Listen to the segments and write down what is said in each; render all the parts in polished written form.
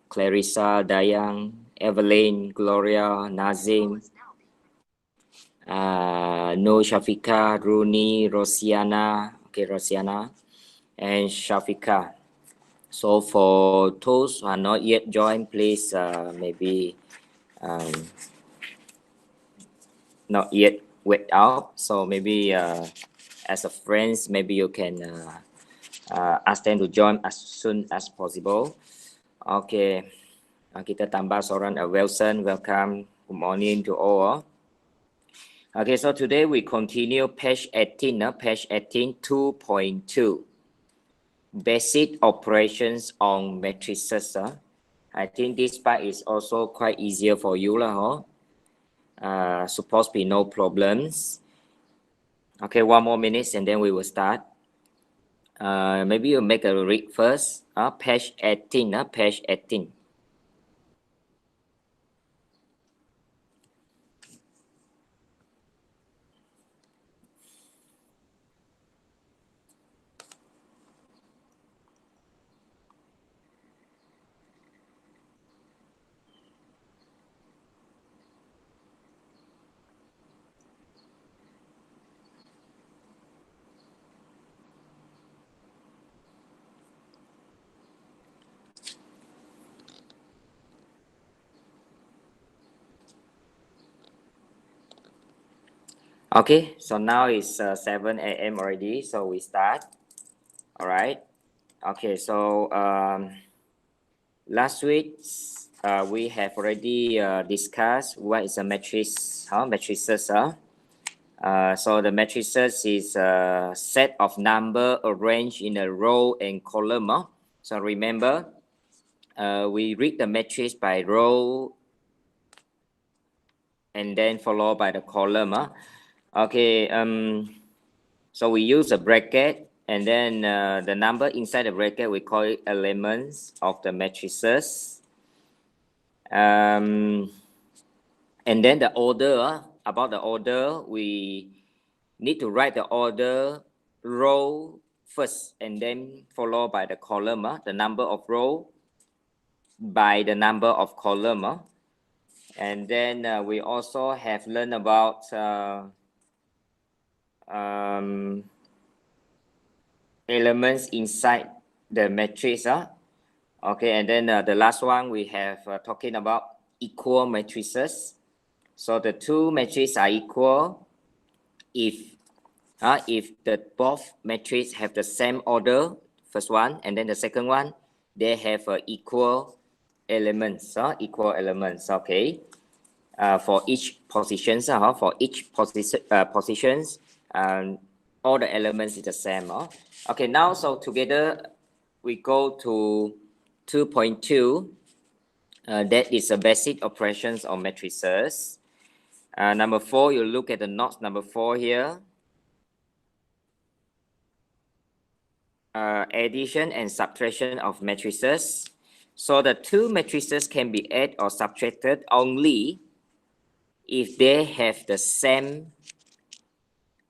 Clarissa, Dayang, Evelyn, Gloria, Nazim, No, Shafika, Rooney, Rosiana, Rosiana, and Shafika. So for those who are not yet joined, please maybe not yet wait out. So maybe as a friends, maybe you can ask them to join as soon as possible. Okay, kita tambah seorang Wilson. Welcome. Good morning to all. Okay, so today we continue page 18, page 18, 2.2. Basic operations on matrices. I think this part is also quite easier for you. Supposed to be no problems. Okay, one more minute and then we will start. Maybe you make a read first. Page 18, page 18. Okay, so now it's 7 a.m. already, so we start. All right. Okay, so last week we have already discussed what is a matrix, matrices. So the matrices is a set of number arranged in a row and column. So remember, we read the matrix by row and then followed by the column. Okay, so we use a bracket and then the number inside the bracket, we call it elements of the matrices. And then the order, about the order, we need to write the order row first and then followed by the column, the number of row by the number of column. And then we also have learned about elements inside the matrix. Okay, and then the last one we have talking about equal matrices. So the two matrices are equal if the both matrices have the same order, first one, and then the second one, they have equal elements. Okay. For each positions, positions, all the elements is the same. Okay, now so together we go to 2.2. That is a basic operations on matrices. Number 4, you look at the notes number 4 here. Addition and subtraction of matrices. So the two matrices can be added or subtracted only if they have the same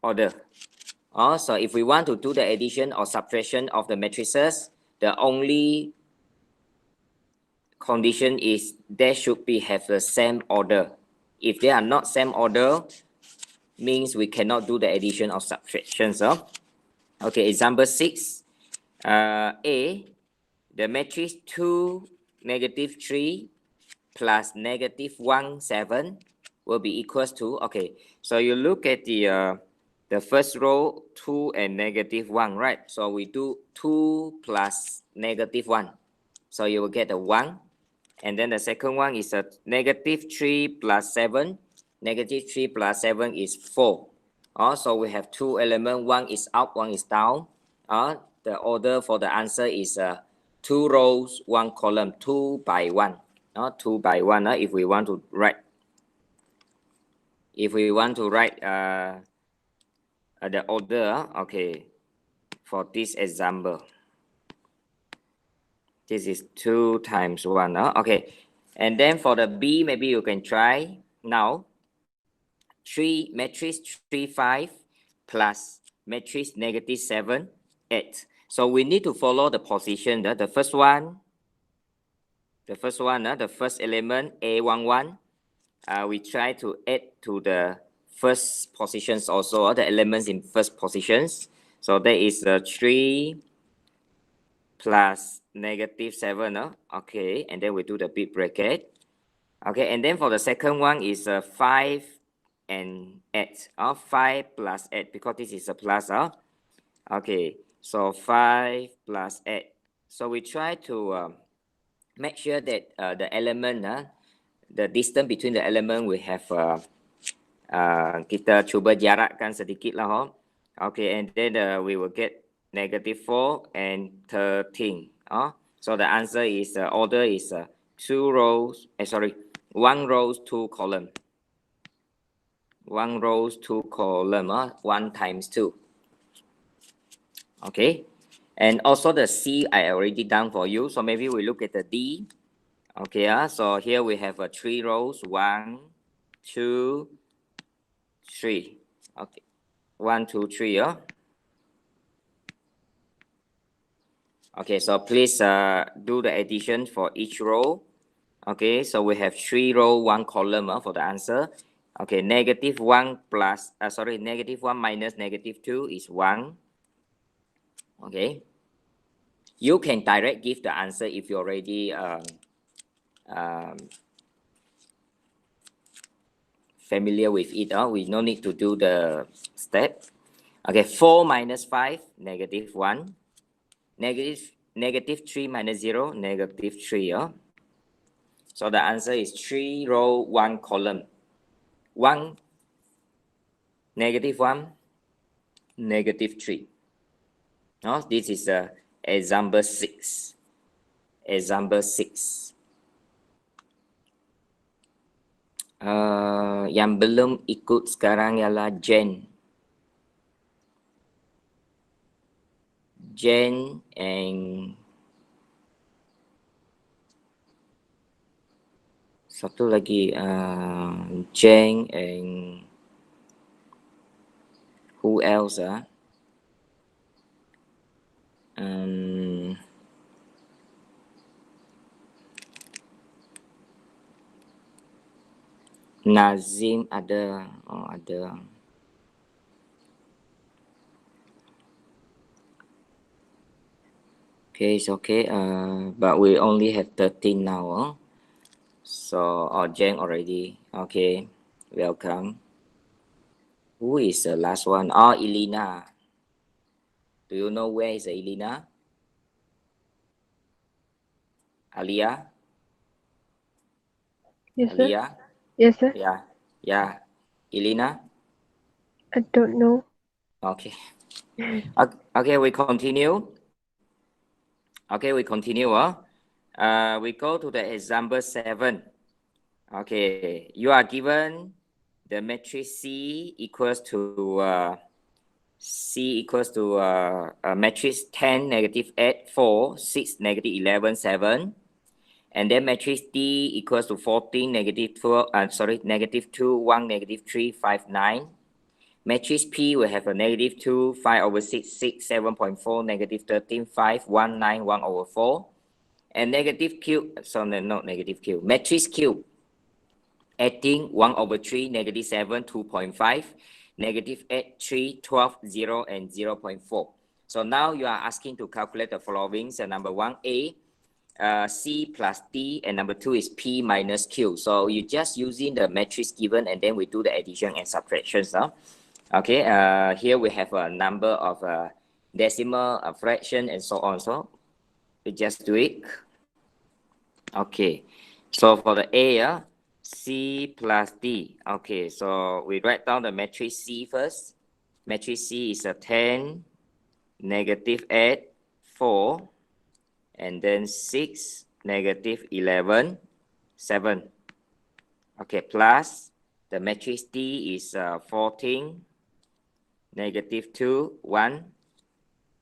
order. Also, if we want to do the addition or subtraction of the matrices, the only condition is they should be have the same order. If they are not same order, means we cannot do the addition or subtraction. Okay, example 6. A, the matrix 2, -3 plus -1, 7 will be equals to, okay, so you look at the first row, 2 and -1, right? So we do 2 plus -1. So you will get a 1. And then the second one is a -3 plus 7. -3 plus 7 is 4. So we have two elements. One is up, one is down. The order for the answer is 2 rows, 1 column, 2 by 1. 2 by 1 if we want to write. If we want to write the order, okay, for this example. This is 2 times 1. Okay, and then for the B, maybe you can try now. 3 matrix 3, 5 plus matrix -7, 8. So we need to follow the position. The first one, The first one, the first element, A11, we try to add to the first positions also, the elements in first positions. So that is 3 plus -7, okay, and then we do the big bracket. Okay, and then for the second one is 5 and 8, 5 plus 8, because this is a plus. Okay, so 5 plus 8. So we try to make sure that the element, the distance between the element we have, kita cuba jarakkan sedikit lah. Okay, and then we will get -4 and 13. So the answer is, order is 2 rows, 1 rows, 2 column. 1 rows, 2 column, 1 times 2. Okay, and also the C I already done for you. So maybe we look at the D. Okay, so here we have 3 rows, 1, 2, 3. Okay, 1, 2, 3. Okay, so please do the addition for each row. Okay, so we have 3 row, 1 column for the answer. Okay, -1 plus, -1 minus -2 is 1. Okay, you can direct give the answer if you already familiar with it. We no need to do the step. Okay, 4 minus 5, -1. -3 minus 0, -3. So the answer is 3 row, 1 column. 1, -1, -3. This is example 6. Example 6. Yang belum ikut sekarang ialah Jen. Jen and satu lagi, Jen and who else? Nazim ada, ada. Okay, it's okay. But we only have 13 now. So, Jen already. Okay, welcome. Who is the last one? Elena. Do you know where is Elena? Alia? Yes, sir. Alia? Yes, sir. Yeah. Elena? I don't know. Okay. Okay, we continue. Okay, we continue. We go to the example 7. Okay, you are given the matrix C equals to matrix 10, -8, 4, 6, -11, 7. And then matrix D equals to 14, -2, -2, 1, -3, 5, 9. Matrix P will have a -2, 5/6, 6, 7.4, -13, 5, 1, 9, 1/4. And negative Q, not negative Q, matrix Q, 18, 1/3, -7, 2.5, -8, 3, 12, 0, and 0.4. So now you are asking to calculate the following. So number 1, A, C plus D, and number 2 is P minus Q. So you just using the matrix given, and then we do the addition and subtractions. Okay, here we have a number of decimal, fraction, and so on. So we just do it. Okay, so for the A, C plus D. Okay, so we write down the matrix C first. Matrix C is a 10, -8, 4, and then 6, -11, 7. Okay, plus the matrix D is 14, -2, 1,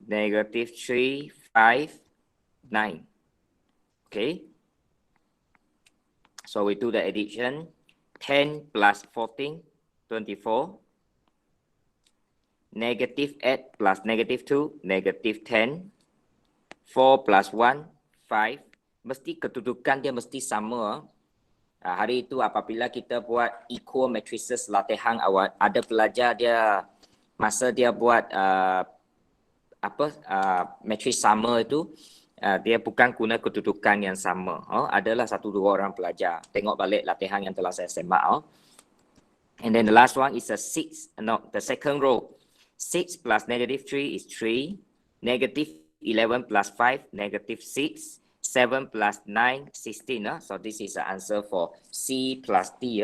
-3, 5, 9. Okay, so we do the addition. 10 plus 14, 24. -8 plus -2, -10. 4 plus 1, 5. mesti kedudukan dia mesti sama. Hari itu apabila kita buat equal matrices latihan awal, ada pelajar dia masa dia buat matris sama itu, dia bukan guna kedudukan yang sama. Adalah 1-2 orang pelajar. Tengok balik latihan yang telah saya sembah. And then the last one is the second row. 6 plus negative 3 is 3. Negative 11 plus 5, negative 6. 7 plus 9, 16. So this is the answer for C plus D.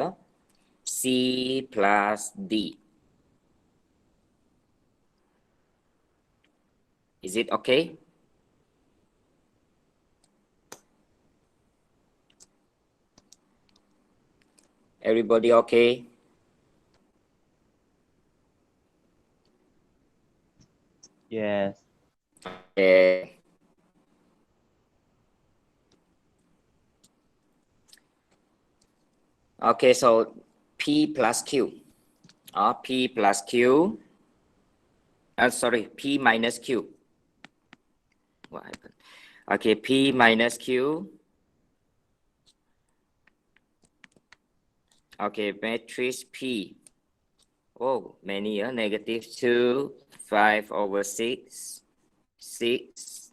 C plus D. Is it okay? Everybody okay? Yes. Okay. Okay, so P plus Q. P plus Q. Sorry, P minus Q. What happened? Okay, P minus Q. Okay, matrix P. Oh, many, negative 2, 5 over 6, 6,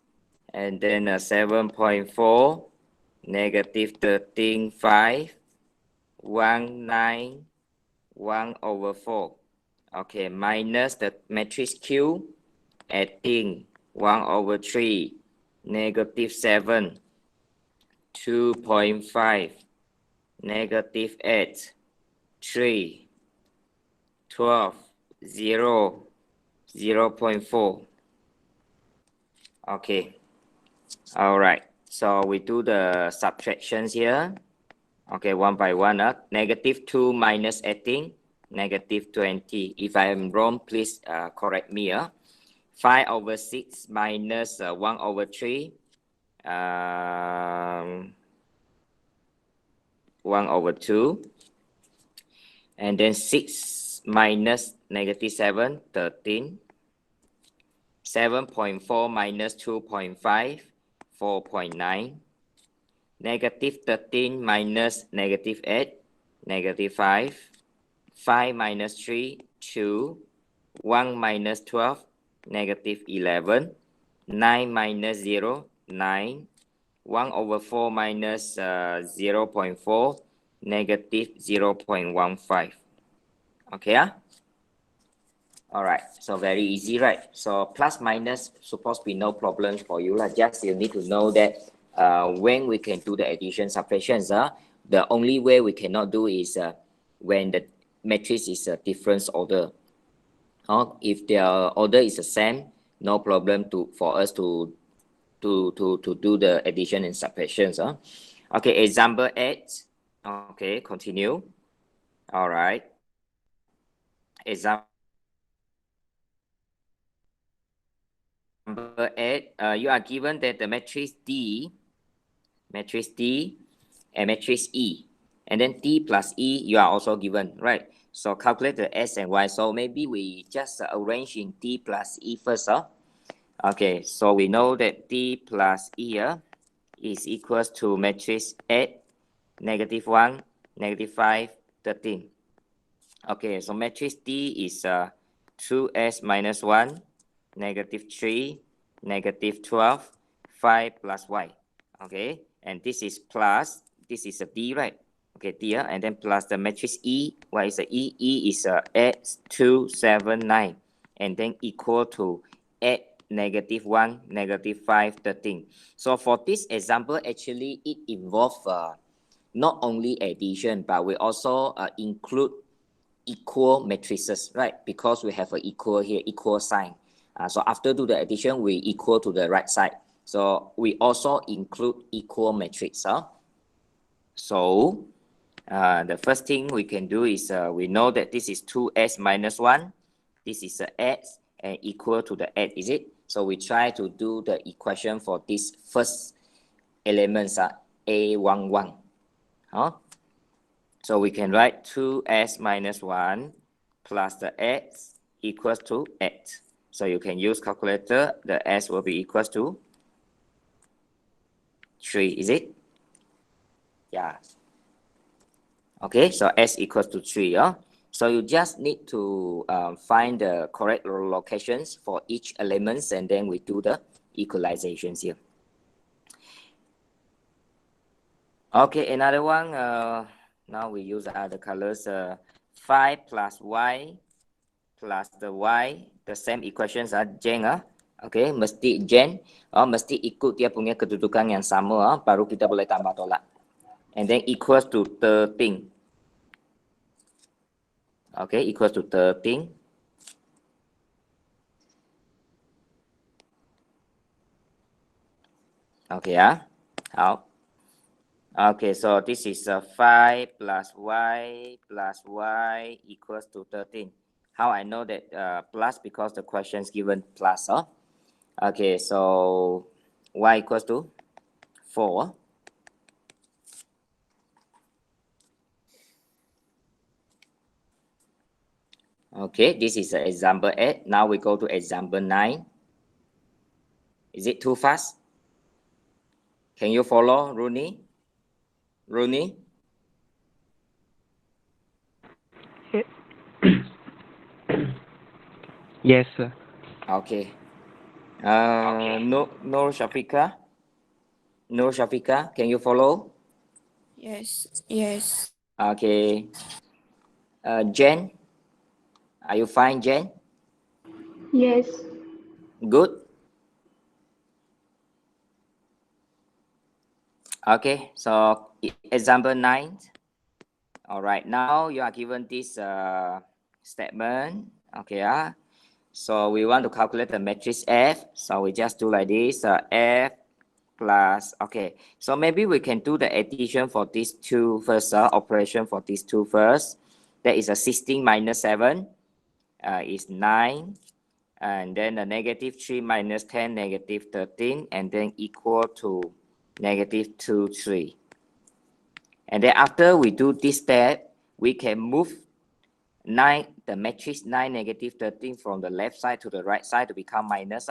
and then 7.4, negative 13, 5, 1, 9, 1 over 4. Okay, minus the matrix Q, adding 1 over 3, negative 7, 2.5, negative 8, 3, 12, 0, 0.4. Okay. All right. So we do the subtractions here. Okay, one by one. Negative 2 minus 18, negative 20. If I am wrong, please correct me. 5 over 6 minus 1 over 3. 1 over 2. And then 6 minus negative 7, 13. 7.4 minus 2.5, 4.9. Negative 13 minus negative 8, negative 5. 5 minus 3, 2. 1 minus 12, negative 11. 9 minus 0, 9. 1 over 4 minus 0.4, negative 0.15. Okay, All right, so very easy, right? So plus minus supposed to be no problem for you. Just you need to know that when we can do the addition subtractions, the only way we cannot do is when the matrix is a different order. If the order is the same, no problem for us to do the addition and subtractions. Okay, example 8. Okay, continue. All right. Example Number 8, you are given that the matrix D and matrix E, and then D plus E you are also given, right? So calculate the S and Y. So maybe we just arrange in D plus E first. Okay, so we know that D plus E is equals to matrix 8, negative 1, negative 5, 13. Okay, so matrix D is 2S minus 1, negative 3, negative 12, 5 plus Y. Okay, and this is plus, this is a D, right? Okay, D, and then plus the matrix E. What is the E? E is 8, 2, 7, 9, and then equal to 8, negative 1, negative 5, 13. So for this example, actually it involves not only addition, but we also include equal matrices, right? Because we have an equal here, equal sign. So after do the addition, we equal to the right side. So we also include equal matrix. So the first thing we can do is we know that this is 2s minus 1. This is x and equal to the 8, is it? So we try to do the equation for this first elements, A11. So we can write 2s minus 1 plus the x equals to 8. So you can use calculator. The s will be equals to 3, is it? Yeah. Okay, so S equals to 3. So you just need to find the correct locations for each elements, and then we do the equalizations here. Okay, another one. Now we use other colors. 5 plus Y plus the Y, the same equations Jen Okay, mesti Jen, mesti ikut dia punya kedudukan yang sama, baru kita boleh tambah tolak. And then equals to 13. Okay, equals to 13. Okay, how? Okay, so this is 5 plus Y plus Y equals to 13. How I know that plus? Because the questions given plus. Okay, so Y equals to 4. Okay, this is example 8. Now we go to example 9. Is it too fast? Can you follow, Rooney? Rooney? Yes, sir. Okay. No Shafika? No Shafika, can you follow? Yes, yes. Okay. Jen? Are you fine, Jen? Yes. Good. Okay, so example 9. All right, now you are given this statement. Okay, so we want to calculate the matrix F. So we just do like this, F plus, okay. So maybe we can do the addition for these two first, operation for these two first. That is a 16 minus 7 is 9. And then the negative 3 minus 10, negative 13, and then equal to negative 2, 3. And then after we do this step, we can move 9, the matrix 9, negative 13 from the left side to the right side to become minus.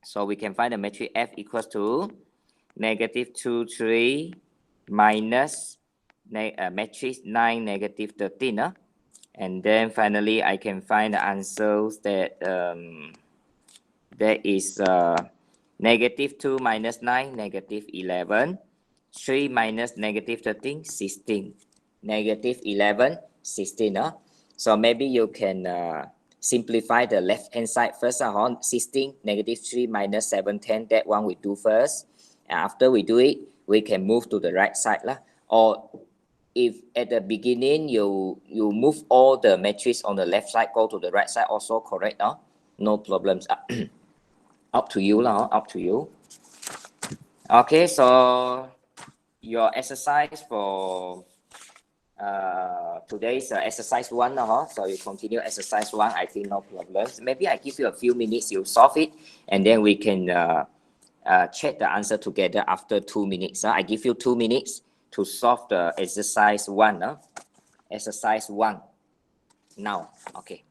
So we can find the matrix F equals to negative 2, 3 minus matrix 9, negative 13. And then finally, I can find the answers that that is negative 2 minus 9, negative 11. 3 minus negative 13, 16. Negative 11, 16. So maybe you can simplify the left-hand side first. 16, negative 3 minus 7, 10. That one we do first. And after we do it, we can move to the right side. Or if at the beginning you move all the matrix on the left side, go to the right side, also correct. No problems. Up to you, up to you. Okay, so your exercise for today's exercise 1. So you continue exercise 1. I think no problems. Maybe I give you a few minutes, you solve it, and then we can check the answer together after 2 minutes. I give you 2 minutes to solve the exercise 1. Exercise 1. Now, okay.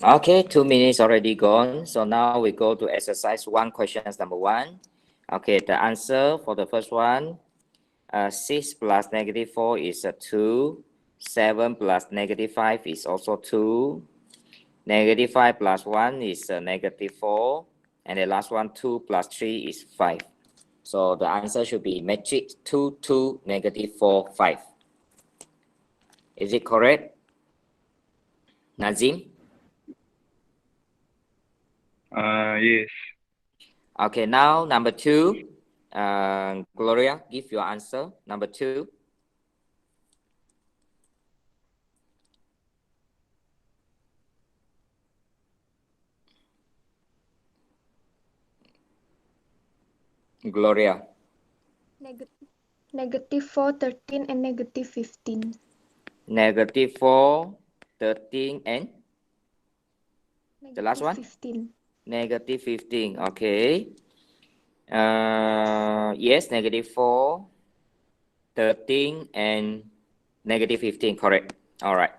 Okay, 2 minutes already gone. So now we go to exercise 1, questions number 1. Okay, the answer for the first one, 6 plus negative 4 is 2. 7 plus negative 5 is also 2. Negative 5 plus 1 is negative 4. And the last one, 2 plus 3 is 5. So the answer should be matrix 2, 2, negative 4, 5. Is it correct, Nazim? Yes. Okay, now number 2. Gloria, give your answer. Number 2. Gloria. Negative 4, 13, and negative 15. Negative 4, 13, and the last one? 15. Negative 15. Okay. Yes, negative 4, 13, and negative 15. Correct. All right.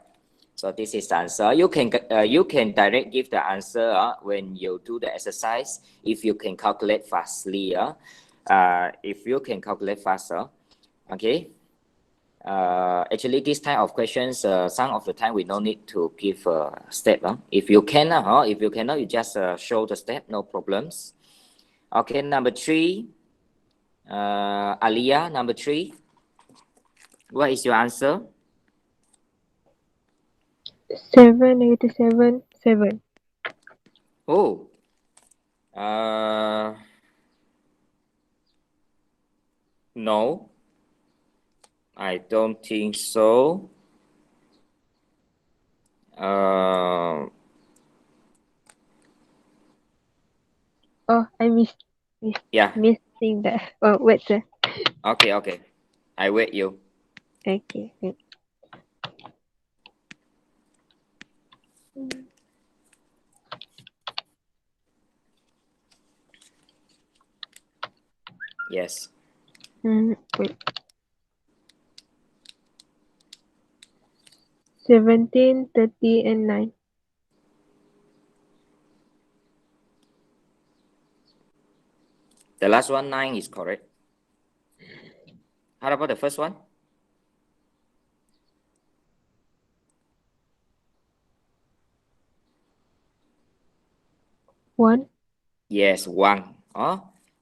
So this is the answer. You can direct give the answer when you do the exercise if you can calculate fastly. If you can calculate faster. Okay. Actually, this type of questions, some of the time we don't need to give a step. If you can, if you cannot, you just show the step, no problems. Okay, number 3. Aliyah, number 3. What is your answer? 7, negative 7, 7. Oh, no, I don't think so. Oh, I missing that. Oh, wait, sir. Okay, I wait you. Okay. Wait. Yes. Wait. 17, 30, and 9. The last one, 9, is correct. How about the first one? 1. Yes, 1.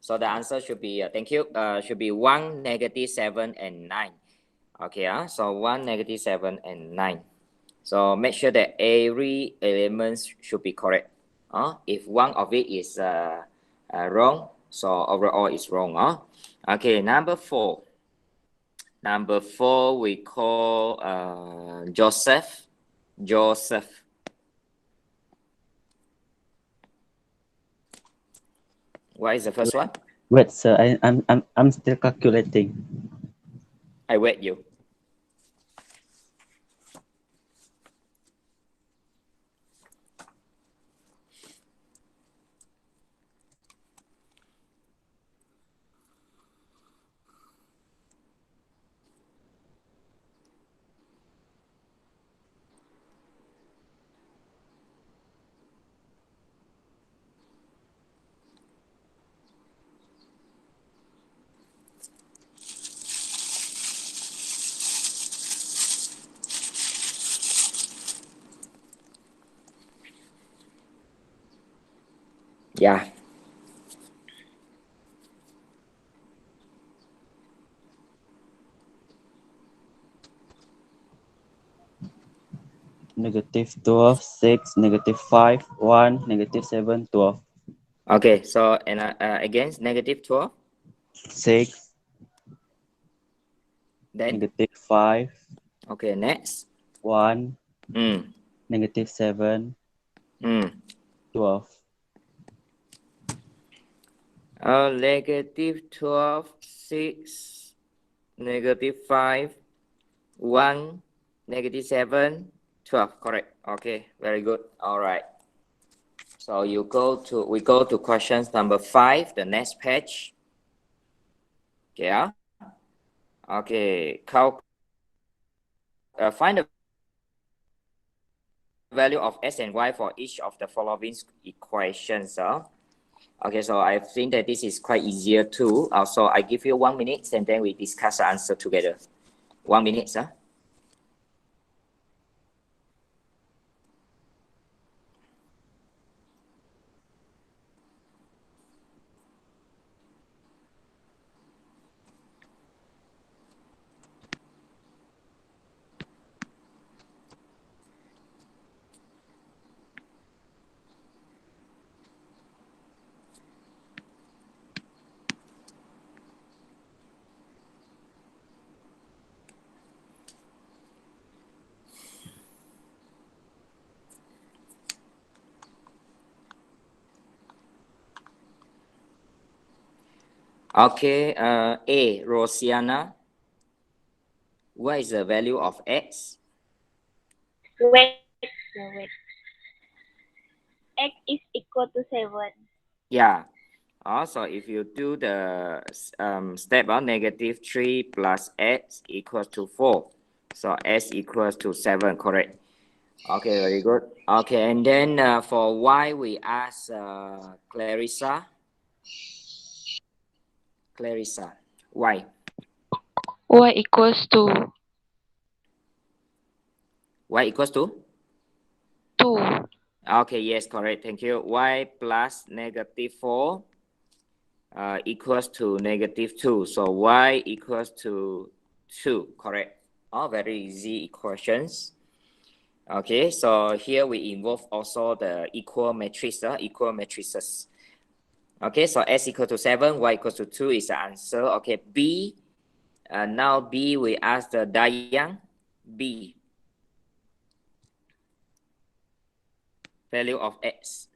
So the answer should be, thank you, should be 1, negative 7, and 9. Okay, so 1, negative 7, and 9. So make sure that every element should be correct. If one of it is wrong, so overall is wrong. Okay, number 4. Number 4, we call Joseph. Joseph. What is the first one? Wait, sir. I'm still calculating. I wait you. Yeah. Negative 12, 6, negative 5, 1, negative 7, 12. Okay, so and against negative 12. 6, Then, negative 5, okay, next. 1, Mm. negative 7, Mm. 12. Negative 12, 6, negative 5, 1, negative 7, 12. Correct. Okay, very good. All right. So we go to questions number 5, the next page. Yeah. Okay. Find the value of x and y for each of the following equations. Okay, so I think that this is quite easier too. So I give you 1 minute and then we discuss the answer together. 1 minute, sir. Okay, A, Rosiana. What is the value of x? Wait. X is equal to 7. Yeah. Also, if you do the step of -3 plus x equals to 4. So s equals to 7, correct? Okay, very good. Okay, and then for y, we ask Clarissa. Clarissa, y. Y equals to Y equals to? 2. Okay, yes, correct. Thank you. Y plus -4 equals to -2. So y equals to 2, correct? All very easy equations. Okay, so here we involve also the equal matrix, equal matrices. Okay, so s equal to 7, y equals to 2 is the answer. Okay, B. Now B, we ask the Dayang. B. Value of x.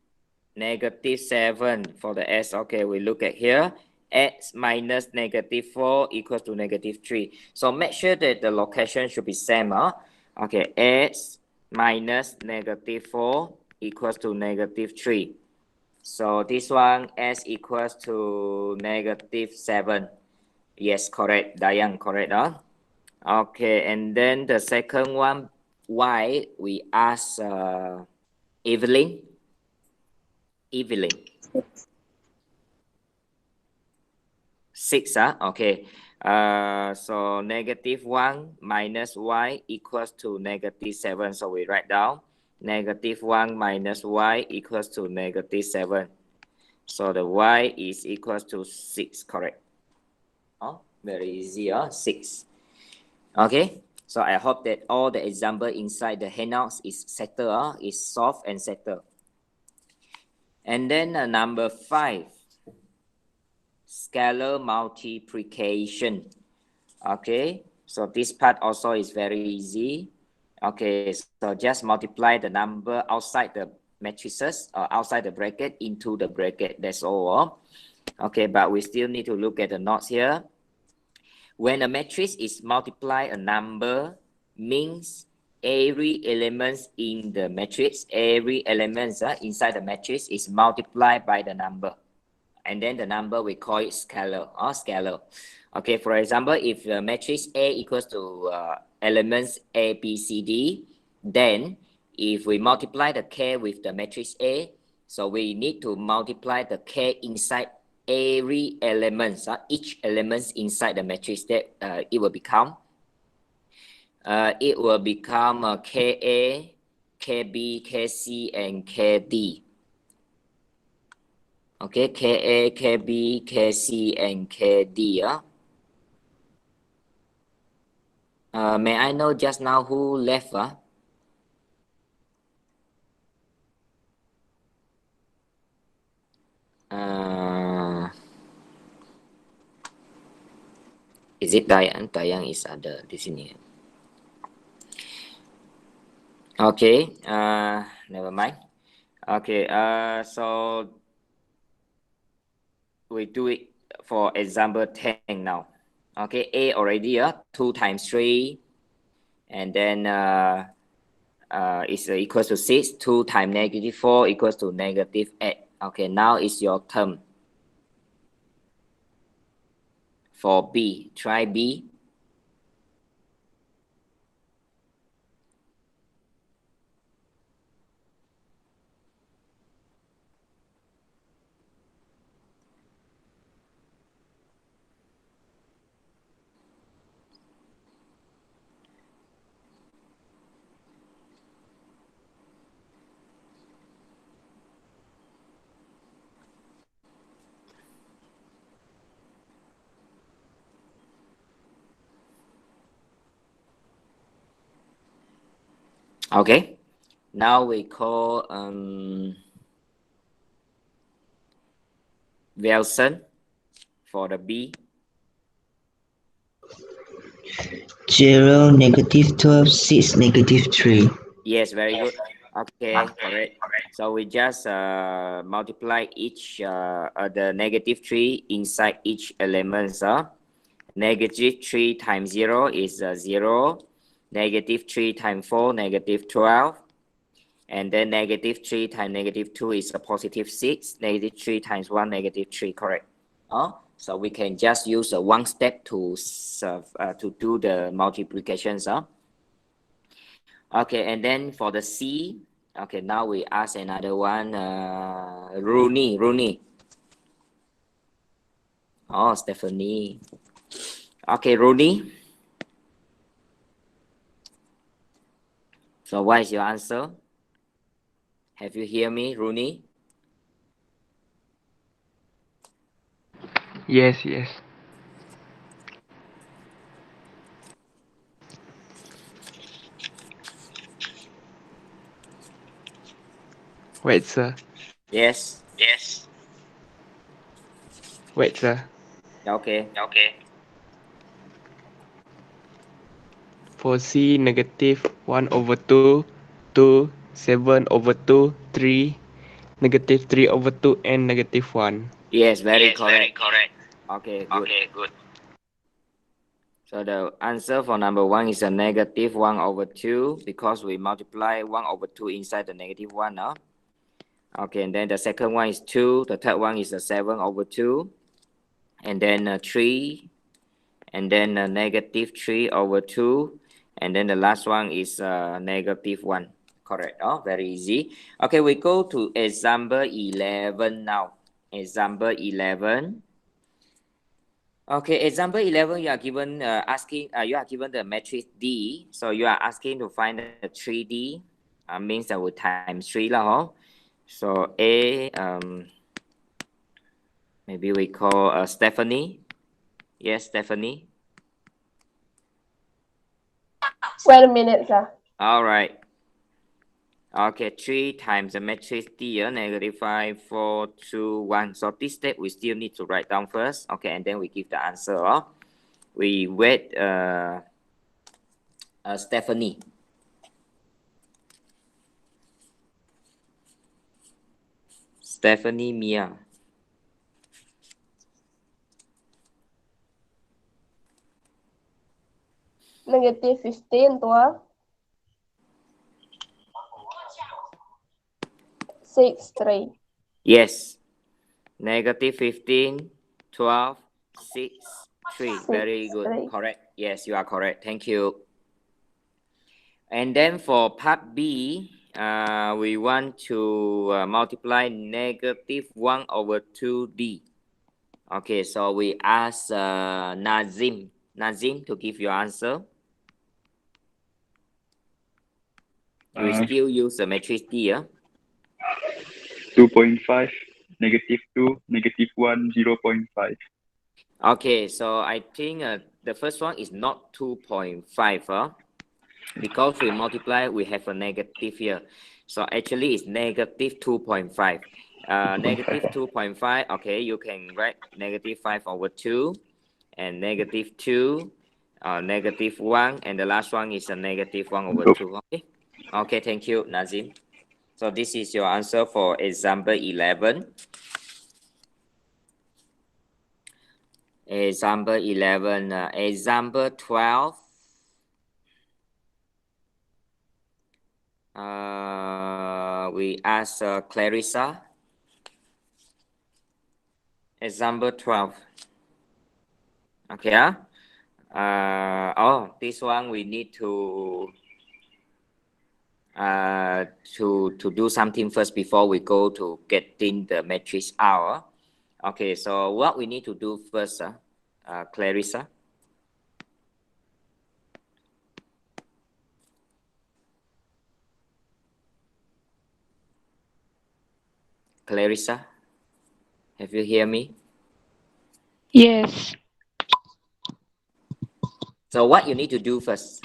-7 for the s. Okay, we look at here. X minus -4 equals to -3. So make sure that the location should be same. Okay, x minus -4 equals to -3. So this one, s equals to -7. Yes, correct. Dayang, correct. Okay, and then the second one, y, we ask Evelyn. Evelyn. 6, okay. So -1 minus y equals to -7. So we write down -1 minus y equals to -7. So the y is equals to 6, correct? Oh, very easy, 6. Okay. So I hope that all the example inside the handouts is settled, is solved and settled. And then number 5. Scalar multiplication. Okay, so this part also is very easy. Okay, so just multiply the number outside the matrices or outside the bracket into the bracket. That's all. Okay, but we still need to look at the notes here. When a matrix is multiply a number, means every element in the matrix, every element inside the matrix is multiplied by the number. And then the number we call it scalar or scalar. Okay, for example, if the matrix A equals to elements A, B, C, D, then if we multiply the K with the matrix A, so we need to multiply the K inside every element, each element inside the matrix, that it will become KA, KB, KC, and KD. Okay, KA, KB, KC, and KD. May I know just now who left? Is it Dayang? Dayang is ada di sini. Okay, never mind. Okay, so we do it for example 10 now. Okay, A already, 2 times 3, and then is equals to 6. 2 times -4 equals to -8. Okay, now is your term. For B, try B. Okay. Now we call Wilson for the B. 0, -12, 6, -3. Yes, very good. Okay, correct. So we just multiply each the -3 inside each element. -3 times 0 is 0. -3 times 4, -12. And then -3 times -2 is a +6. -3 times 1, -3. Correct. So we can just use one step to do the multiplications. Okay, and then for the C, okay, now we ask another one. Rooney. Oh, Stephanie. Okay, Rooney. So what is your answer? Have you hear me, Rooney? Yes. Wait, sir. Yes. Wait, sir. Okay. For C, -1/2, 2, 7/2, 3, -3/2, and -1. Yes, very correct. Okay, good. So the answer for number 1 is a -1/2 because we multiply 1/2 inside the -1 now. Okay, and then the second one is 2. The third one is a 7/2. And then 3. And then -3/2. And then the last one is -1. Correct. Very easy. Okay, we go to example 11 now. Example 11. Okay, example 11, you are given you are given the matrix D. So you are asking to find the 3D. Means that we times 3 lah. So A, maybe we call Stephanie. Yes, Stephanie. Wait a minute, sir. All right. Okay, 3 times the matrix D, -5, 4, 2, 1. So this step we still need to write down first. Okay, and then we give the answer. We wait Stephanie. Stephanie Mia. -15, 12. 6, 3. Yes. -15, 12, 6, 3. Very good. 3. Correct. Yes, you are correct. Thank you. And then for part B, we want to multiply -1/2D. Okay, so we ask Nazim to give your answer. We still use the matrix D. 2.5, -2, -1, 0.5. Okay, so I think the first one is not 2.5. Because we multiply, we have a negative here. So actually it's -2.5. -2.5, okay, you can write -5/2 and -2, -1, and the last one is a -1/2. Okay, thank you, Nazim. So this is your answer for example 11. Example 11. Example 12. We ask Clarissa. Example 12. Okay. This one we need to do something first before we go to getting the matrix out. Okay, so what we need to do first, Clarissa? Clarissa, have you hear me? Yes. So what you need to do first?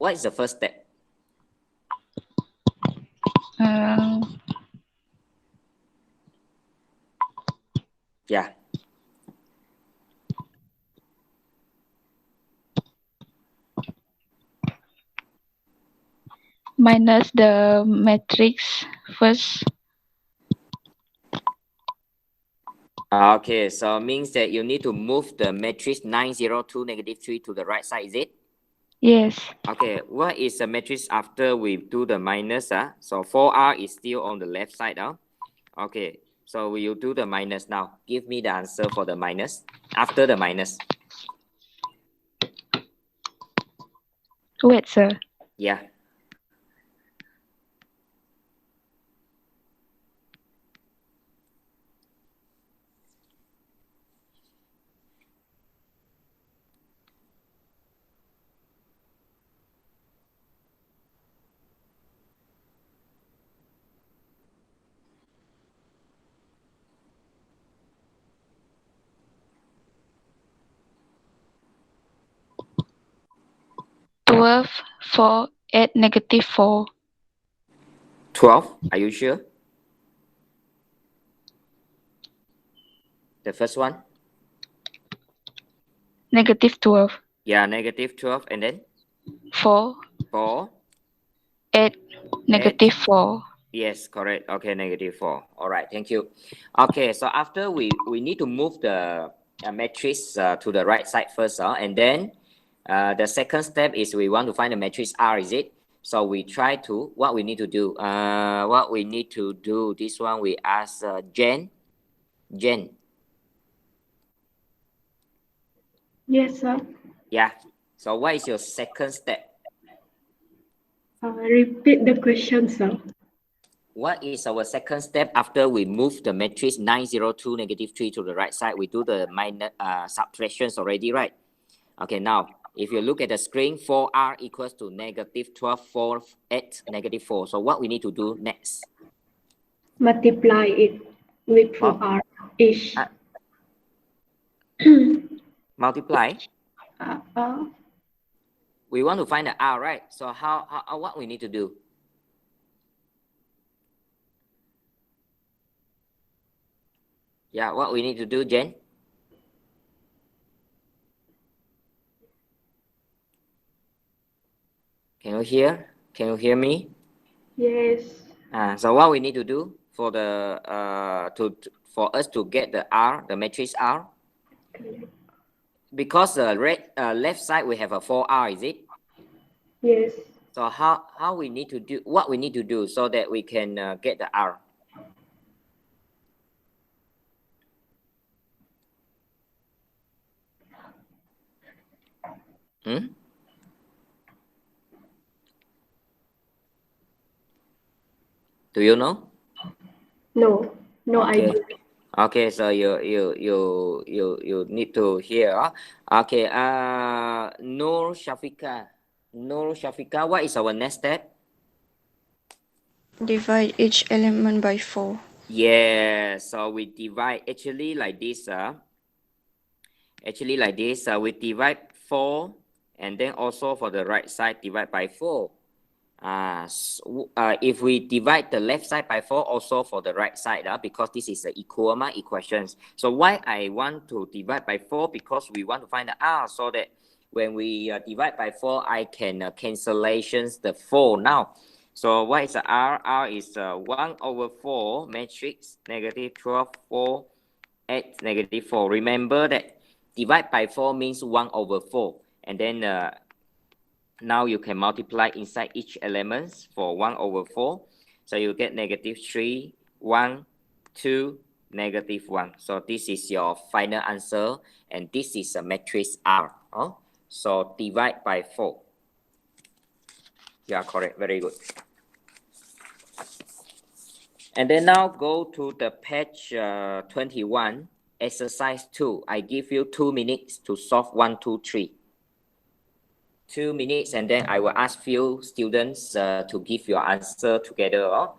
What is the first step? Yeah. Minus the matrix first. Okay, so means that you need to move the matrix 902, -3 to the right side, is it? Yes. Okay, what is the matrix after we do the minus? So 4R is still on the left side. Okay, so we will do the minus now. Give me the answer for the minus. After the minus. Wait, sir. Yeah. Twelve, 4, 8, -4. 12, are you sure? The first one? -12. Yeah, -12, and then? 4, 4. 8, -4. Yes, correct. Okay, -4. All right, thank you. Okay, so after we need to move the matrix to the right side first, and then the second step is we want to find the matrix R, is it? So we try to, what we need to do? This one we ask Jen. Jen. Yes, sir. Yeah. So what is your second step? Repeat the question, sir. What is our second step after we move the matrix 902, -3 to the right side? We do the minor subtractions already, right? Okay, now, if you look at the screen, 4R equals to -12, 4, 8, -4. So what we need to do next? Multiply it with 4R each. Multiply? Uh, We want to find the R, right? So what we need to do? Yeah, what we need to do, Jen? Can you hear? Can you hear me? yes. So what we need to do for the for us to get the R, the matrix R? Because the left side we have a 4R, is it? Yes. So how we need to do, what we need to do so that we can get the R? Do you know? No. No Okay. idea. Okay, so you need to hear. Okay, Nur Shafika, what is our next step? Divide each element by 4. Yeah, so we divide actually like this. We divide 4, and then also for the right side divide by 4. If we divide the left side by 4, also for the right side, because this is the equal equations. So why I want to divide by 4? Because we want to find the R, so that when we divide by 4, I can cancellations the 4 now. So what is the R? R is 1/4 matrix -12, 4, 8, -4. Remember that divide by 4 means 1/4, and then now you can multiply inside each element for 1/4. So you get -3, 1, 2, -1. So this is your final answer, and this is a matrix R. So divide by 4. Yeah, correct. Very good. And then now go to the page 21, exercise 2. I give you 2 minutes to solve 1, 2, 3. 2 minutes, and then I will ask few students to give your answer together.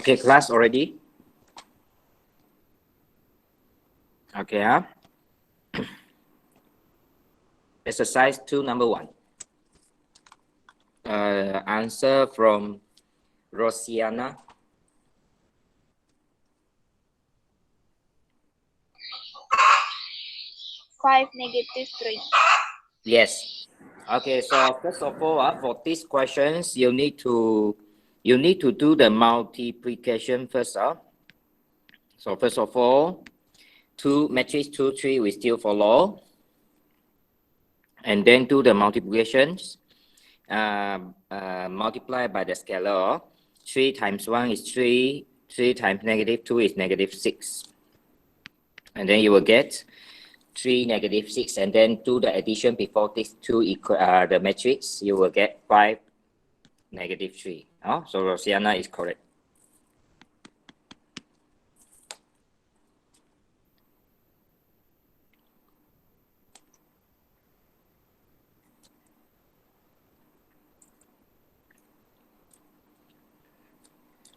Okay, class already? Okay, Exercise 2, number 1. Answer from Rosiana. Five negative 3. Yes. Okay, so first of all, for these questions, you need to do the multiplication first. So first of all, matrix 2, 3, we still follow. And then do the multiplications. Multiply by the scalar. 3 times 1 is 3. 3 times negative 2 is negative 6. And then you will get 3 negative 6. And then do the addition before these two equal the matrix. You will get 5 negative 3. So Rosiana is correct.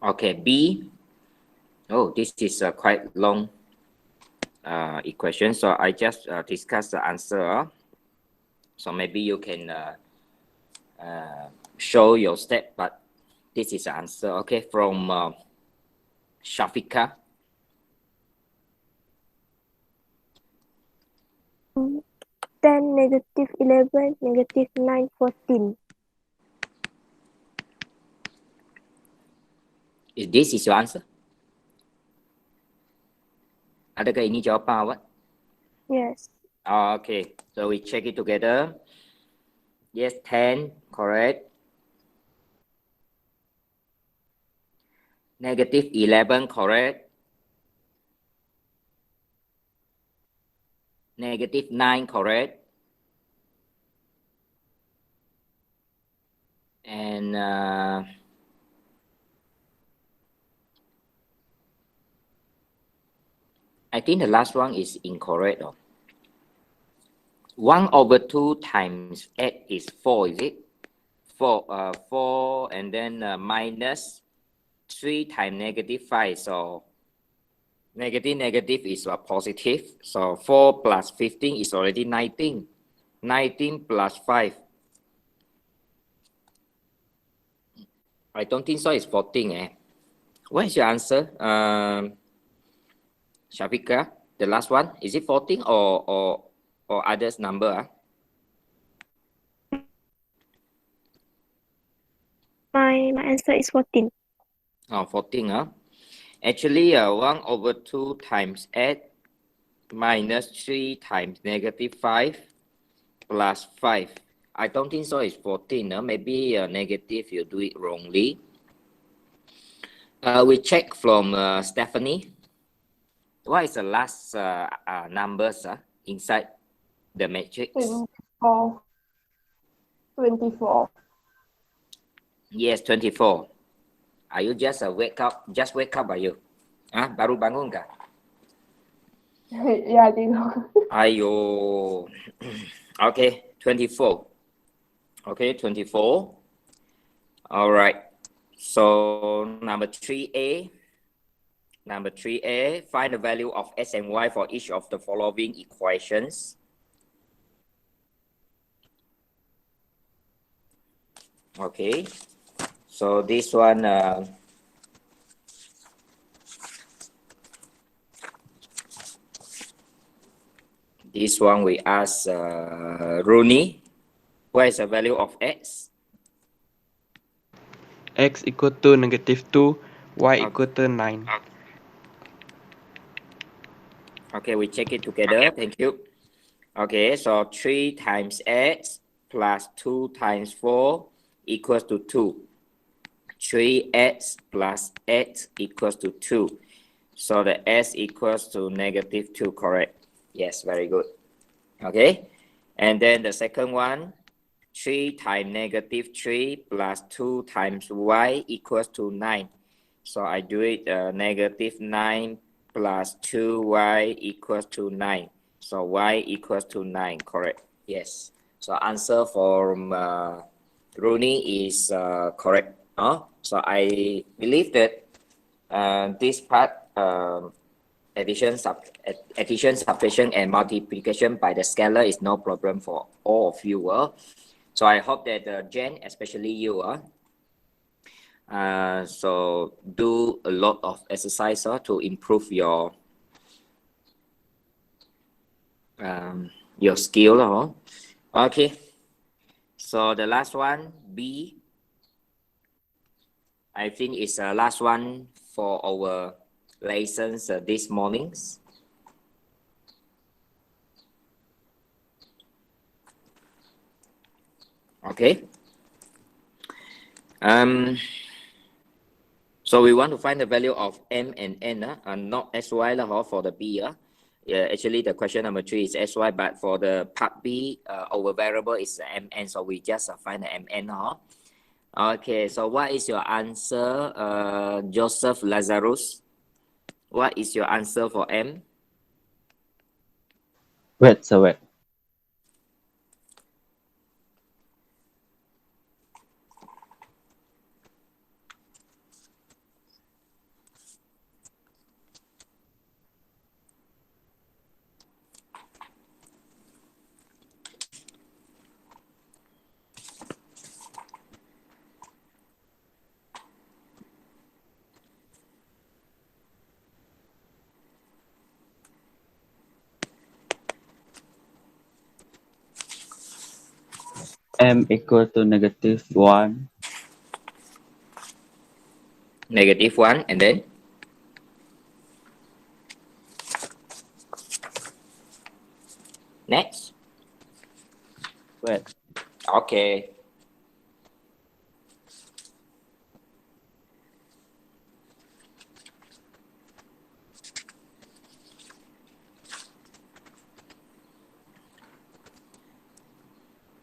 Okay, B. Oh, this is a quite long equation. So I just discuss the answer. So maybe you can show your step, but this is the answer. Okay, from Shafika. 10, negative 11, negative 9, 14. This is your answer? Adakah ini jawapan awak? Yes. Okay, so we check it together. Yes, 10, correct. Negative 11, correct. Negative 9, correct. And I think the last one is incorrect. 1/2 times 8 is 4, is it? 4 and then minus 3 times negative 5. So negative is positive. So 4 plus 15 is already 19. 19 plus 5. I don't think so. It's 14. What is your answer? Shafika, the last one, is it 14 or others number? My answer is 14. 14. Actually, 1/2 times 8 minus 3 times negative 5 plus 5. I don't think so. It's 14. Maybe negative, you do it wrongly. We check from Stephanie. What is the last numbers inside the matrix? 24. Yes, 24. Are you just wake up? Just wake up, are you? Baru bangun kah? Ya, tidur. Ayo. Okay, 24. Okay, 24. All right. So number 3A. Number 3A, find the value of x and y for each of the following equations. Okay, so this one, we ask Rooney, what is the value of x? X equal to negative 2, y equal to 9. Okay, we check it together. Thank you. Okay, so 3 times x plus 2 times 4 equals to 2. 3x plus x equals to 2. So the s equals to negative 2, correct? Yes, very good. Okay, and then the second one, 3 times negative 3 plus 2 times y equals to 9. So I do it negative 9 plus 2y equals to 9. So y equals to 9, correct? Yes. So answer from Rooney is correct. So I believe that this part, addition, subtraction, and multiplication by the scalar is no problem for all of you. So I hope that Jen, especially you, so do a lot of exercise to improve your skill. Okay, so the last one, B, I think is the last one for our lessons this mornings. Okay. So we want to find the value of M and N, not SY for the B. Yeah, actually the question number 3 is SY, but for the part B, our variable is MN, so we just find the MN. Okay, so what is your answer, Joseph Lazarus? What is your answer for M? Wait, so wait. M equal to -1. -1, and then? Next. Wait. Okay.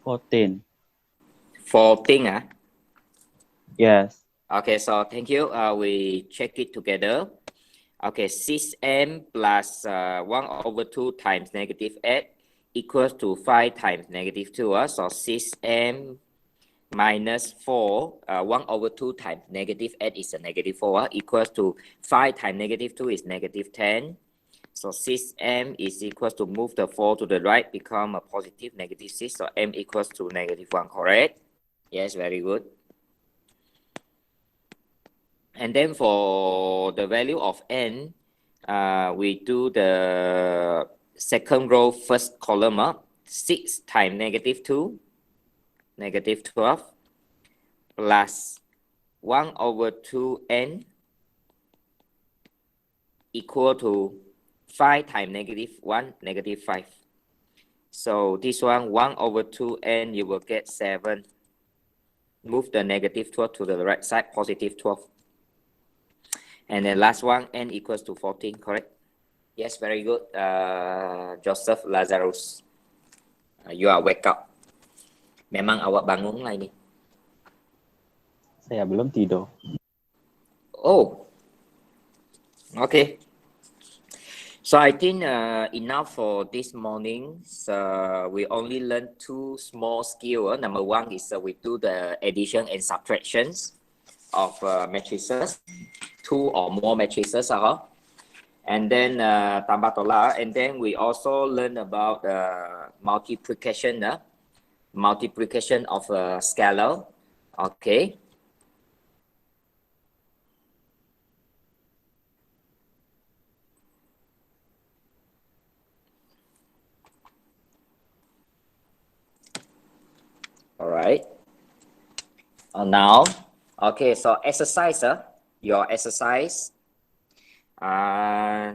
$14. 14. Yes. Okay, so thank you. We check it together. Okay, 6M plus 1/2 times -8 equals to 5 times -2. So 6M minus 4, 1/2 times -8 is a -4, equals to 5 times -2 is -10. So 6M is equals to move the 4 to the right, become a positive -6. So M equals to -1, correct? Yes, very good. And then for the value of N, we do the second row, first column, 6 times -2, -12, plus 1/2N equal to 5 times -1, -5. So this one, 1/2N, you will get 7. Move the -12 to the right side, +12. And then last one, N equals to 14, correct? Yes, very good. Joseph Lazarus. You are wake up. Memang awak bangun lah ini. Saya belum tidur. Oh. Okay. So I think enough for this morning. We only learned 2 small skills. Number 1 is we do the addition and subtractions of matrices, 2 or more matrices. And then tambah tolak. And then we also learn about multiplication, multiplication of a scalar. Okay. All right. Now, okay, so exercise, your exercise.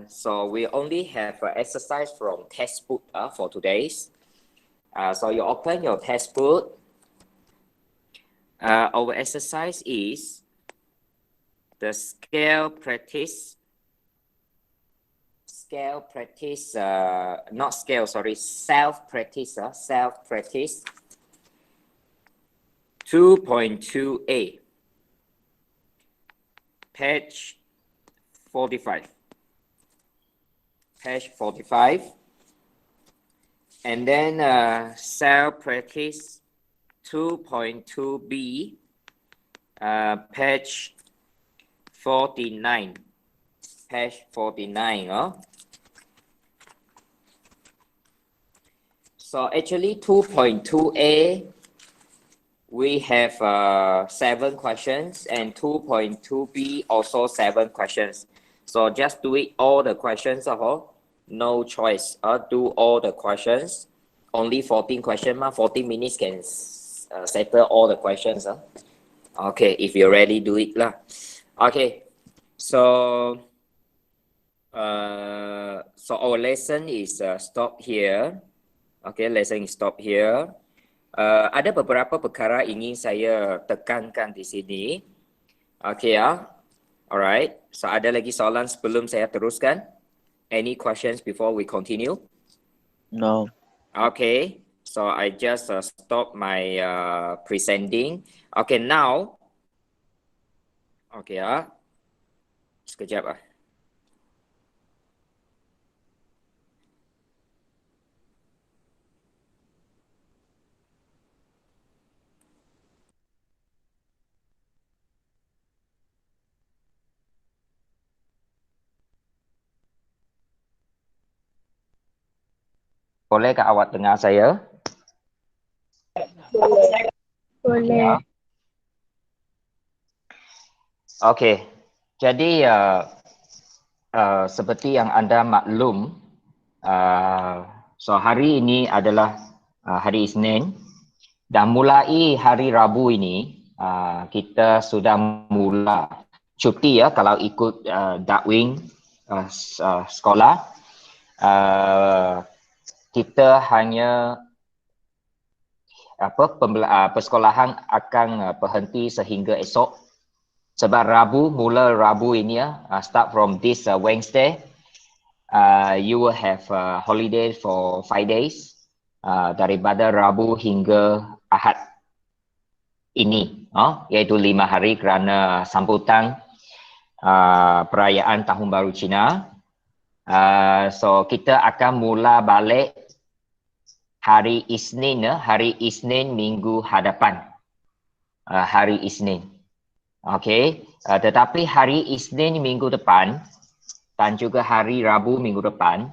So we only have exercise from textbook for today's. So you open your textbook. Our exercise is the scale practice. Not scale, sorry, self-practice. Self-practice 2.2a. Page 45. Page 45. And then self-practice 2.2b. Page 49. page 49. So actually 2.2a, we have 7 questions, and 2.2b also 7 questions. So just do it all the questions, no choice. Do all the questions. Only 14 questions, 14 minutes can settle all the questions. Okay, if you're ready, do it lah. Okay, so our lesson is stop here. Okay, lesson is stop here. Ada beberapa perkara ingin saya tekankan di sini. Okay ya. Alright. So ada lagi soalan sebelum saya teruskan? Any questions before we continue? No. Okay. So I just stop my presenting. Okay, now. Okay ya. Sekejap . Bolehkah awak dengar saya? Boleh. Okey. Jadi seperti yang anda maklum, so hari ini adalah hari Isnin, dan mulai hari Rabu ini kita sudah mula cuti ya kalau ikut Darwin sekolah. Kita hanya persekolahan akan berhenti sehingga esok, sebab mula Rabu ini start from this Wednesday, you will have holiday for 5 days, daripada Rabu hingga Ahad ini, iaitu 5 hari kerana sambutan perayaan Tahun Baru Cina. So kita akan mula balik hari Isnin minggu hadapan, hari Isnin. Okey, tetapi hari Isnin minggu depan dan juga hari Rabu minggu depan,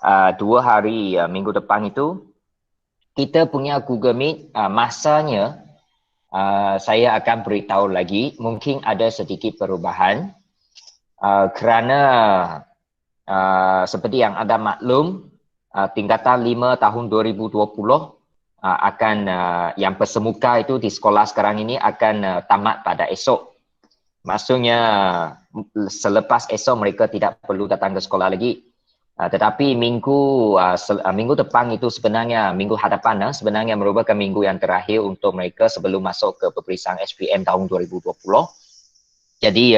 2 hari minggu depan itu kita punya Google Meet, masanya saya akan beritahu lagi, mungkin ada sedikit perubahan kerana seperti yang anda maklum, tingkatan 5 tahun 2020 akan yang persemuka itu di sekolah sekarang ini akan tamat pada esok. Maksudnya selepas esok mereka tidak perlu datang ke sekolah lagi. Tetapi minggu depan itu sebenarnya, minggu hadapan sebenarnya merupakan minggu yang terakhir untuk mereka sebelum masuk ke peperiksaan SPM tahun 2020. Jadi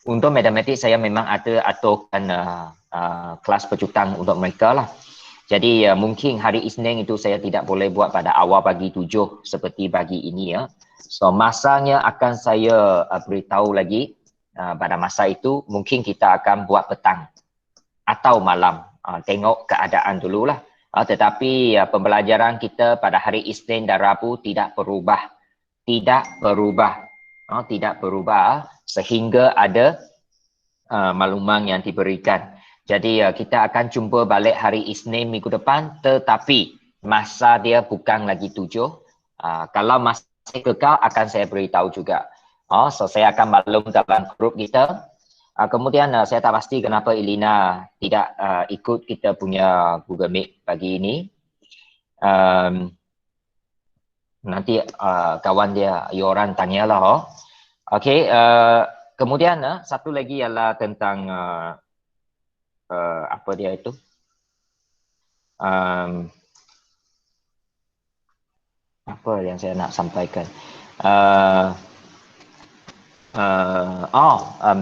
untuk matematik saya memang ada aturkan kelas bercutang untuk mereka lah. Jadi mungkin hari Isnin itu saya tidak boleh buat pada awal pagi 7 seperti pagi ini ya. So masanya akan saya beritahu lagi pada masa itu, mungkin kita akan buat petang atau malam, tengok keadaan dululah. Tetapi pembelajaran kita pada hari Isnin dan Rabu tidak berubah. Tidak berubah sehingga ada makluman yang diberikan. Jadi kita akan jumpa balik hari Isnin minggu depan, tetapi masa dia bukan lagi 7. Kalau masih kekal akan saya beritahu juga. So saya akan maklum dalam grup kita. Kemudian saya tak pasti kenapa Elina tidak ikut kita punya Google Meet pagi ini. Nanti kawan dia, Yoran tanyalah. Okey, kemudian satu lagi ialah tentang apa dia itu? Apa yang saya nak sampaikan?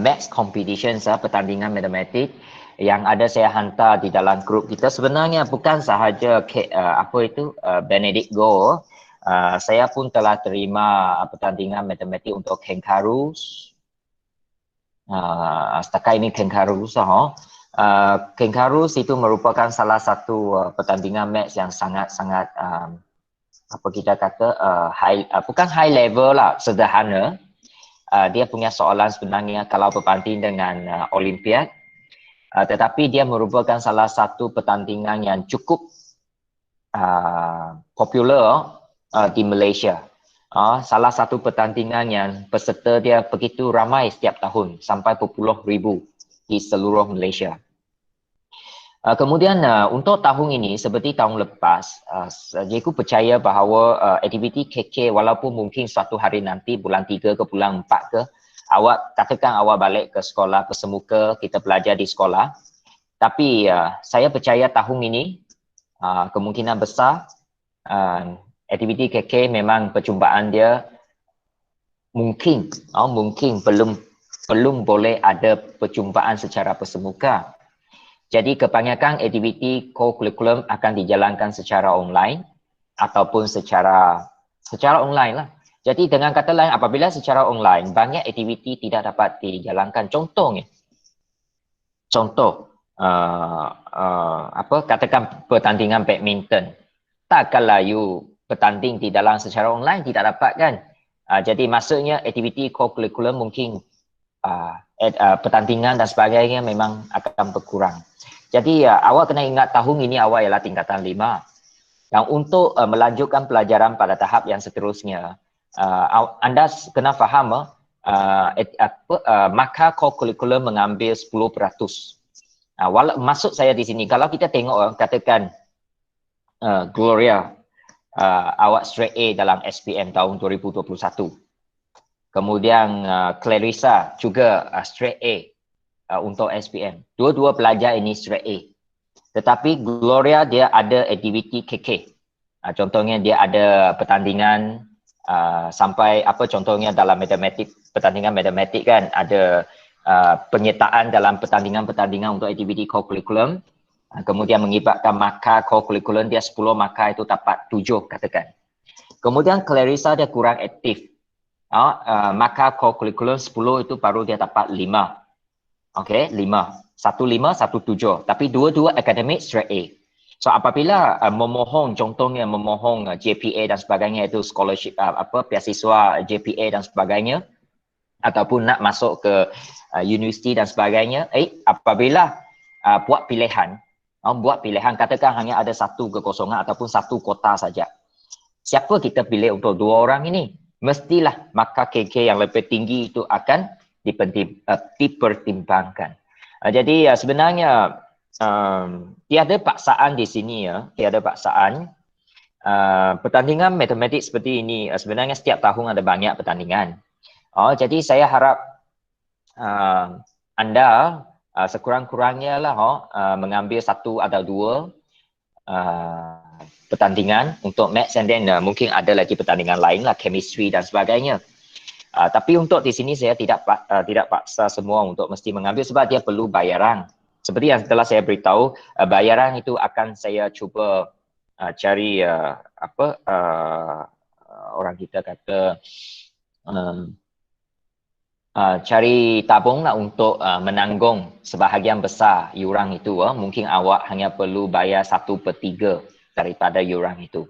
Maths competitions, pertandingan matematik yang ada saya hantar di dalam grup kita. Sebenarnya bukan sahaja Benedict Goh. Saya pun telah terima pertandingan matematik untuk kangaroos. Setakat ini kangaroos. Kangaroos itu merupakan salah satu pertandingan maths yang sangat-sangat bukan high level lah, sederhana. dia punya soalan sebenarnya kalau berbanding dengan Olimpiad, tetapi dia merupakan salah satu pertandingan yang cukup popular di Malaysia. Salah satu pertandingan yang peserta dia begitu ramai setiap tahun, sampai berpuluh ribu di seluruh Malaysia. Kemudian untuk tahun ini seperti tahun lepas, cikgu percaya bahawa aktiviti KK walaupun mungkin suatu hari nanti bulan 3 ke bulan 4 ke, katakan awak balik ke sekolah persemuka, kita belajar di sekolah. Tapi saya percaya tahun ini kemungkinan besar aktiviti KK memang perjumpaan dia mungkin belum boleh ada perjumpaan secara persemuka. Jadi kebanyakan aktiviti co-curriculum akan dijalankan secara online ataupun secara online lah. Jadi dengan kata lain, apabila secara online banyak aktiviti tidak dapat dijalankan. Katakan pertandingan badminton, takkanlah you bertanding di dalam secara online, tidak dapat kan. Jadi maksudnya aktiviti co-curriculum mungkin pertandingan dan sebagainya memang akan berkurang. Jadi awak kena ingat tahun ini awak ialah tingkatan 5. Dan untuk melanjutkan pelajaran pada tahap yang seterusnya, anda kena faham maka co-curriculum mengambil 10%. Maksud saya di sini, kalau kita tengok katakan Gloria, awak straight A dalam SPM tahun 2021. Kemudian Clarissa juga straight A untuk SPM. Dua-dua pelajar ini straight A. Tetapi Gloria dia ada aktiviti KK. Contohnya dia ada pertandingan sampai contohnya dalam matematik, pertandingan matematik kan ada penyertaan dalam pertandingan untuk aktiviti co-curriculum. Kemudian mengibatkan markah co-curriculum dia 10 markah itu dapat 7 katakan. Kemudian Clarissa dia kurang aktif. Markah co-curriculum 10 itu baru dia dapat 5. Okey, 5. 1 5, 1 7. Tapi dua-dua akademik straight A. So apabila contohnya memohon JPA dan sebagainya, itu scholarship beasiswa JPA dan sebagainya, ataupun nak masuk ke universiti dan sebagainya, apabila buat pilihan katakan hanya ada satu kekosongan ataupun satu kota saja. Siapa kita pilih untuk 2 orang ini? Mestilah markah KK yang lebih tinggi itu akan dipertimbangkan. Jadi sebenarnya tiada paksaan di sini tiada paksaan. Pertandingan matematik seperti ini sebenarnya setiap tahun ada banyak pertandingan. Jadi saya harap anda sekurang-kurangnya lah mengambil 1 atau 2 pertandingan untuk maths, and then mungkin ada lagi pertandingan lain lah, chemistry dan sebagainya. Tapi untuk di sini saya tidak paksa semua untuk mesti mengambil sebab dia perlu bayaran. Seperti yang telah saya beritahu, bayaran itu akan saya cuba cari orang kita kata cari tabung lah untuk menanggung sebahagian besar yuran itu. Mungkin awak hanya perlu bayar 1/3 daripada yuran itu.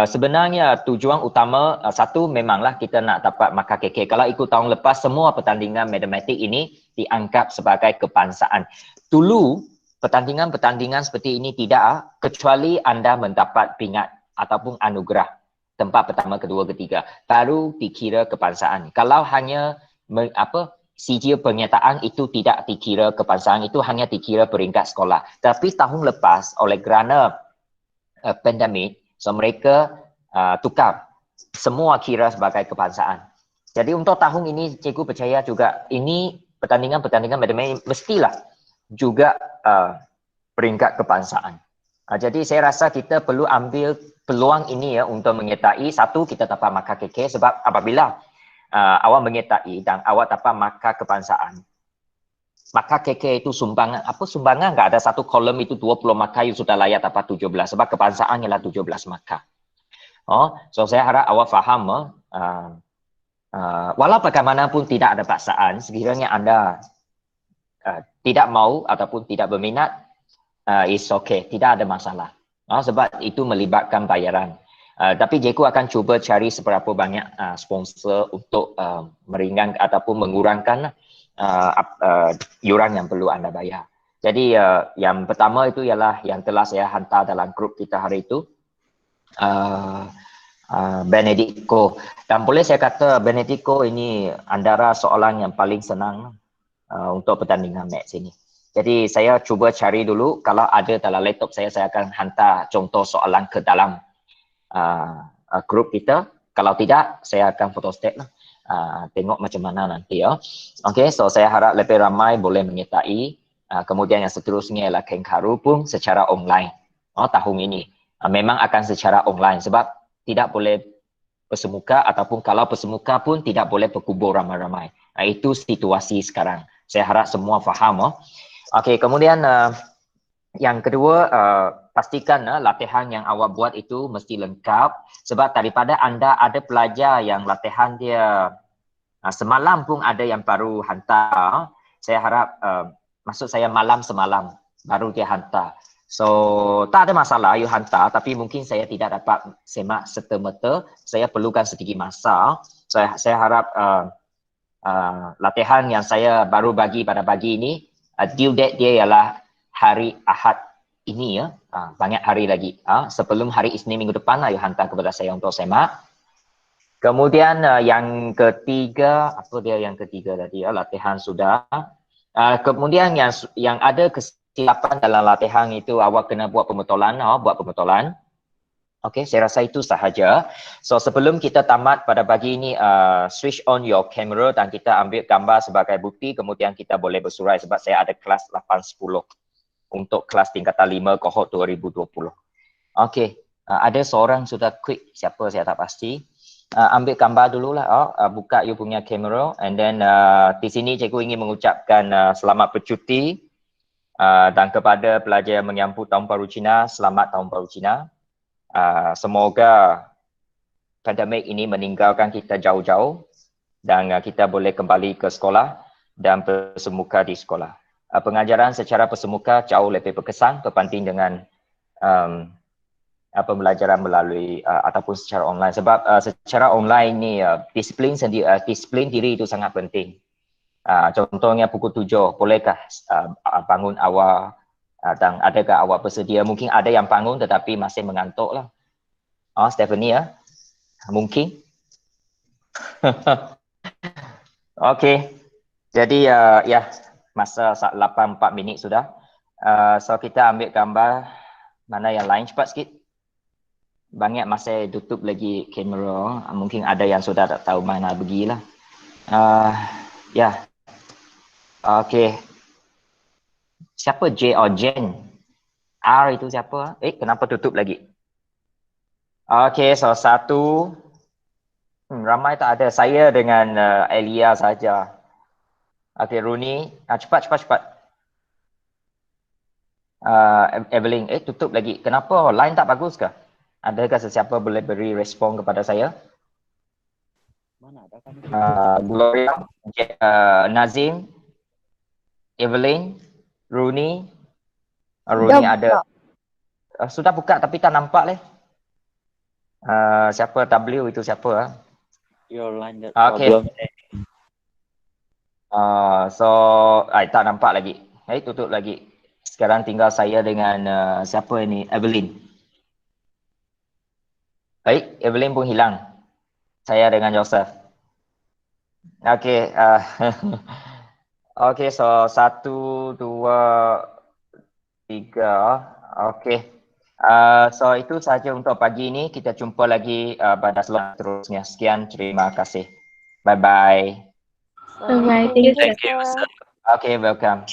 Sebenarnya tujuan utama satu memanglah kita nak dapat markah KK. Kalau ikut tahun lepas semua pertandingan matematik ini dianggap sebagai kebangsaan. Dulu pertandingan seperti ini tidak, kecuali anda mendapat pingat ataupun anugerah tempat pertama, kedua, ketiga, baru dikira kebangsaan. Kalau hanya sijil penyertaan itu tidak dikira kebangsaan, itu hanya dikira peringkat sekolah. Tapi tahun lepas oleh kerana pandemik, so mereka tukar semua kira sebagai kebangsaan. Jadi untuk tahun ini cikgu percaya juga ini pertandingan matematik mestilah juga peringkat kebangsaan. Jadi saya rasa kita perlu ambil peluang ini untuk menyertai. Satu, kita dapat markah KK sebab apabila awak menyertai dan awak dapat markah kebangsaan, maka KK itu sumbangan, enggak ada satu kolom itu 20 markah you sudah layak dapat 17 sebab kebangsaan ialah 17 markah. So saya harap awak faham walau bagaimanapun tidak ada paksaan, sekiranya anda tidak mau ataupun tidak berminat, it's okay, tidak ada masalah. Sebab itu melibatkan bayaran. Tapi Jeku akan cuba cari seberapa banyak sponsor untuk meringankan ataupun mengurangkan yuran yang perlu anda bayar. Jadi yang pertama itu ialah yang telah saya hantar dalam grup kita hari itu, Benedico. Dan boleh saya kata Benedico ini antara soalan yang paling senang untuk pertandingan match ini. Jadi saya cuba cari dulu, kalau ada dalam laptop saya akan hantar contoh soalan ke dalam grup kita. Kalau tidak, saya akan photostat lah. Tengok macam mana nanti ya. Okay, so saya harap lebih ramai boleh menyertai. Kemudian yang seterusnya ialah Kenkaru pun secara online. Tahun ini memang akan secara online sebab tidak boleh bersemuka, ataupun kalau bersemuka pun tidak boleh berkumpul ramai-ramai. Itu situasi sekarang. Saya harap semua faham. Okey, kemudian yang kedua, pastikan latihan yang awak buat itu mesti lengkap, sebab daripada anda ada pelajar yang latihan dia semalam pun ada yang baru hantar. Saya harap maksud saya malam semalam baru dia hantar. So tak ada masalah you hantar, tapi mungkin saya tidak dapat semak serta-merta. Saya perlukan sedikit masa. Saya harap latihan yang saya baru bagi pada pagi ini, due date dia ialah hari Ahad ini ya. Banyak hari lagi. Sebelum hari Isnin minggu depan you hantar kepada saya untuk semak. Kemudian yang ketiga, apa dia yang ketiga tadi ya, latihan sudah. Kemudian yang ada kesilapan dalam latihan itu awak kena buat pemotolan, Okey, saya rasa itu sahaja. So sebelum kita tamat pada pagi ini, switch on your camera dan kita ambil gambar sebagai bukti, kemudian kita boleh bersurai sebab saya ada kelas 8-10 untuk kelas tingkatan 5 kohort 2020. Okey, ada seorang sudah quick, siapa saya tak pasti. Ambil gambar dululah, buka you punya kamera, and then di sini cikgu ingin mengucapkan selamat bercuti dan kepada pelajar yang menyambut Tahun Baru Cina, selamat Tahun Baru Cina. Semoga pandemik ini meninggalkan kita jauh-jauh dan kita boleh kembali ke sekolah dan bersemuka di sekolah. Pengajaran secara bersemuka jauh lebih berkesan berbanding dengan pembelajaran melalui ataupun secara online, sebab secara online ni disiplin diri itu sangat penting. Contohnya pukul 7, bolehkah bangun awal dan adakah awak bersedia? Mungkin ada yang bangun tetapi masih mengantuk lah. Stephanie ya, mungkin. Okey, jadi ya masa 8-4 minit sudah. So kita ambil gambar. Mana yang lain cepat sikit. Banyak masih tutup lagi kamera. Mungkin ada yang sudah tak tahu mana pergilah. Ya. Okey. Siapa J or Jen? R itu siapa? Kenapa tutup lagi? Okey, so satu. Ramai tak ada. Saya dengan Elia saja. Okey, Rooney. Cepat. Evelyn, tutup lagi. Kenapa? Line tak bagus ke? Adakah sesiapa boleh beri respon kepada saya? Gloria, Nazim, Evelyn, Rooney. Rooney ada. Sudah buka tapi tak nampak leh. Siapa W itu siapa? Your line that problem. So tak nampak lagi. Tutup lagi. Sekarang tinggal saya dengan siapa ini? Evelyn. Baik, Evelyn pun hilang. Saya dengan Joseph. Okey. Okey, so 1, 2, 3. Okey. So itu sahaja untuk pagi ini. Kita jumpa lagi pada slot seterusnya. Sekian, terima kasih. Bye-bye. Bye-bye. Thank you. Okay, welcome.